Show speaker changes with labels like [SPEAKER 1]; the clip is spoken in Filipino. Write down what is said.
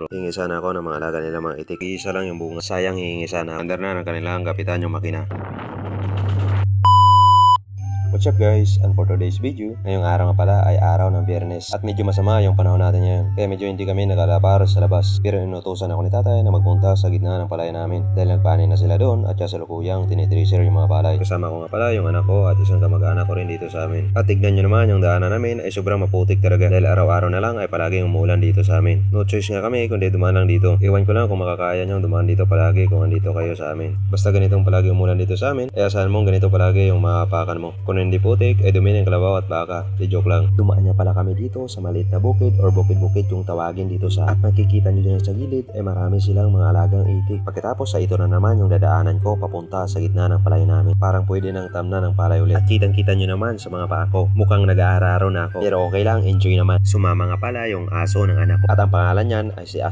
[SPEAKER 1] Hingi sana ako ng mga alaga nila mga itik. Isa lang yung bunga. Sayang hihingi sana. Under na ng kanilang kapitan yung makina. What's up guys? And for today's video, ngayong araw nga pala ay araw ng Biyernes at medyo masama yung panahon natin ngayon. Kaya medyo hindi kami nakalapar sa labas. Pero inutusan ako ni tatay na magpunta sa gitna ng palay namin dahil nagpanin na sila doon at kasalukuyang tinitracer yung mga palay. Kasama ko nga pala yung anak ko at isang kamag-anak ko rin dito sa amin. At tignan nyo naman yung daanan namin ay sobrang maputik talaga dahil araw-araw na lang ay palaging umuulan dito sa amin. No choice nga kami kundi dumaan lang dito. Iwan ko lang kung makakaya nyo dumaan dito palagi kung andito kayo sa amin. Basta ganitong palagi umulan dito sa amin, ay asahan mong ganito palagi yung maapakan mo. Kung hindi putik, ay dumi ng kalabaw at baka. Di joke lang. Dumaan niya pala kami dito sa maliit na bukid or bukid-bukid yung tawagin dito sa. At makikita nyo dyan sa gilid ay marami silang mga alagang itik. Pagkatapos ay ito na naman yung dadaanan ko papunta sa gitna ng palay namin. Parang pwede nang tamna ng palay ulit. At kitang-kita nyo naman sa mga paa ko. Mukhang nag-aararo na ako. Pero okay lang, enjoy naman. Sumama nga pala yung aso ng anak ko. At ang pangalan niyan ay si